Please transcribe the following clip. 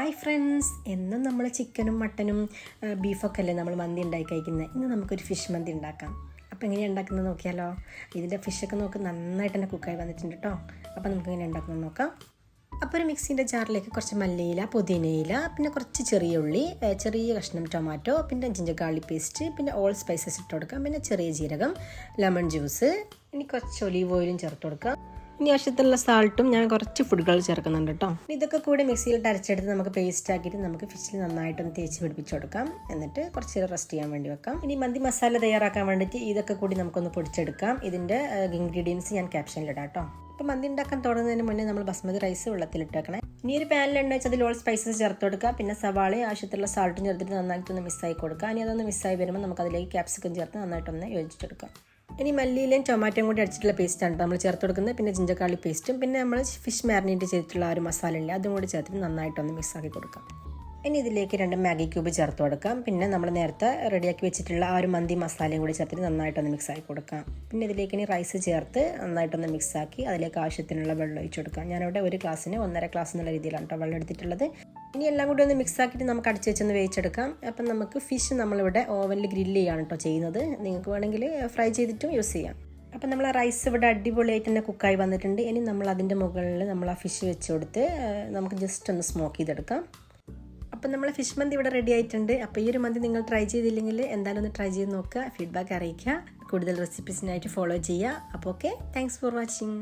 Hi friends, എന്നും നമ്മൾ ചിക്കനും മട്ടനും ബീഫൊക്കെ അല്ലേ നമ്മൾ മന്തി ഉണ്ടാക്കി കഴിക്കുന്നത്. ഇന്ന് നമുക്കൊരു ഫിഷ് മന്തി ഉണ്ടാക്കാം. അപ്പോൾ എങ്ങനെയാണ് ഉണ്ടാക്കുന്നത് നോക്കിയാലോ. ഇതിൻ്റെ ഫിഷൊക്കെ നോക്ക് നന്നായിട്ട് തന്നെ കുക്കായി വന്നിട്ടുണ്ട് കേട്ടോ. അപ്പോൾ നമുക്ക് എങ്ങനെ ഉണ്ടാക്കുന്നത് നോക്കാം. അപ്പോൾ ഒരു മിക്സിൻ്റെ ജാറിലേക്ക് കുറച്ച് മല്ലിയില, പുതിനയില, പിന്നെ കുറച്ച് ചെറിയ ഉള്ളി, ചെറിയ കഷ്ണം ടൊമാറ്റോ, പിന്നെ ജിഞ്ചർ ഗാർലിക് പേസ്റ്റ്, പിന്നെ ഓൾ സ്പൈസസ് ഇട്ട് കൊടുക്കാം, പിന്നെ ചെറിയ ജീരകം, ലെമൺ ജ്യൂസ്, ഇനി കുറച്ച് ഒലീവ് ഓയിലും ചേർത്ത് കൊടുക്കാം. ഇനി ആവശ്യത്തിനുള്ള സാൾട്ടും ഞാൻ കുറച്ച് ഫുഡ് കളർ ചേർക്കുന്നുണ്ട് കേട്ടോ. ഇതൊക്കെ കൂടി മിക്സിയിലിട്ട് അരച്ചെടുത്ത് നമുക്ക് പേസ്റ്റ് ആക്കിയിട്ട് നമുക്ക് ഫിഷിൽ നന്നായിട്ടൊന്ന് തേച്ച് പിടിപ്പിച്ച് കൊടുക്കാം. എന്നിട്ട് കുറച്ച് നേരം റെസ്റ്റ് ചെയ്യാൻ വേണ്ടി വെക്കാം. ഇനി മന്തി മസാല തയ്യാറാക്കാൻ വേണ്ടിയിട്ട് ഇതൊക്കെ കൂടി നമുക്കൊന്ന് പൊടിച്ചെടുക്കാം. ഇതിൻ്റെ ഇൻഗ്രീഡിയൻസ് ഞാൻ ക്യാപ്ഷനിലിടാം കേട്ടോ. അപ്പോൾ മന്തി ഉണ്ടാക്കാൻ തുടങ്ങുന്നതിന് മുന്നേ നമ്മൾ ബസ്മതി റൈസ് വെള്ളത്തിലിട്ട് വെക്കണം. ഇനി ഒരു പാനിൽ വെച്ച് അതിൽ ഓൾ സ്പൈസസ് ചേർത്ത് കൊടുക്കുക. പിന്നെ സവാളയും ആവശ്യത്തിലുള്ള സാൾട്ടും ചേർത്തിട്ട് നന്നായിട്ടൊന്ന് മിസ്സായി കൊടുക്കുക. ഇനി അതൊന്ന് മിസ്സായി വരുമ്പോൾ നമുക്ക് അതിലേക്ക് ക്യാപ്സിക്കം ചേർത്ത് നന്നായിട്ടൊന്ന് യോജിച്ചെടുക്കാം. ഇനി മല്ലിയിലും ടൊമാറ്റോയും കൂടി അടിച്ചിട്ടുള്ള പേസ്റ്റാണ് നമ്മൾ ചേർത്ത് കൊടുക്കുന്നത്. പിന്നെ ജിഞ്ചർ ഗാർലിക് പേസ്റ്റും പിന്നെ നമ്മൾ ഫിഷ് മാരിനേറ്റ് ചെയ്തിട്ടുള്ള ആ ഒരു മസാല ഇല്ല അതും കൂടി ചേർത്തിട്ട് നന്നായിട്ടൊന്ന് മിക്സാക്കി കൊടുക്കാം. ഇനി ഇതിലേക്ക് 2 മാഗി ക്യൂബ് ചേർത്ത് കൊടുക്കാം. പിന്നെ നമ്മൾ നേരത്തെ റെഡിയാക്കി വെച്ചിട്ടുള്ള ആ ഒരു മന്തി മസാലയും കൂടി ചേർത്തിട്ട് നന്നായിട്ടൊന്ന് മിക്സാക്കി കൊടുക്കാം. പിന്നെ ഇതിലേക്ക് ഇനി റൈസ് ചേർത്ത് നന്നായിട്ടൊന്ന് മിക്സാക്കി അതിലേക്ക് ആവശ്യത്തിനുള്ള വെള്ളം ഒഴിച്ച് കൊടുക്കാം. ഞാനിവിടെ ഒരു ഗ്ലാസ്സിന് 1.5 ഗ്ലാസ് എന്നുള്ള രീതിയിലാണ് കേട്ടോ വെള്ളം എടുത്തിട്ടുള്ളത്. ഇനി എല്ലാം കൂടി ഒന്ന് മിക്സാക്കിയിട്ട് നമുക്ക് അടിച്ച് വെച്ചൊന്ന് വേവിച്ചെടുക്കാം. അപ്പം നമുക്ക് ഫിഷ് നമ്മളിവിടെ ഓവനിൽ ഗ്രില്ല് ചെയ്യാണ് കേട്ടോ ചെയ്യുന്നത്. നിങ്ങൾക്ക് വേണമെങ്കിൽ ഫ്രൈ ചെയ്തിട്ടും യൂസ് ചെയ്യാം. അപ്പം നമ്മൾ റൈസ് ഇവിടെ അടിപൊളിയായിട്ട് തന്നെ കുക്കായി വന്നിട്ടുണ്ട്. ഇനി നമ്മൾ അതിൻ്റെ മുകളിൽ നമ്മൾ ആ ഫിഷ് വെച്ച് കൊടുത്ത് നമുക്ക് ജസ്റ്റ് ഒന്ന് സ്മോക്ക് ചെയ്തെടുക്കാം. അപ്പം നമ്മൾ ഫിഷ് മന്തി ഇവിടെ റെഡി ആയിട്ടുണ്ട്. അപ്പോൾ ഈ ഒരു മന്തി നിങ്ങൾ ട്രൈ ചെയ്തില്ലെങ്കിൽ എന്തായാലും ഒന്ന് ട്രൈ ചെയ്ത് നോക്കുക, ഫീഡ്ബാക്ക് അറിയിക്കുക, കൂടുതൽ റെസിപ്പീസിനായിട്ട് ഫോളോ ചെയ്യുക. അപ്പോൾ ഓക്കെ, താങ്ക്സ് ഫോർ വാച്ചിങ്.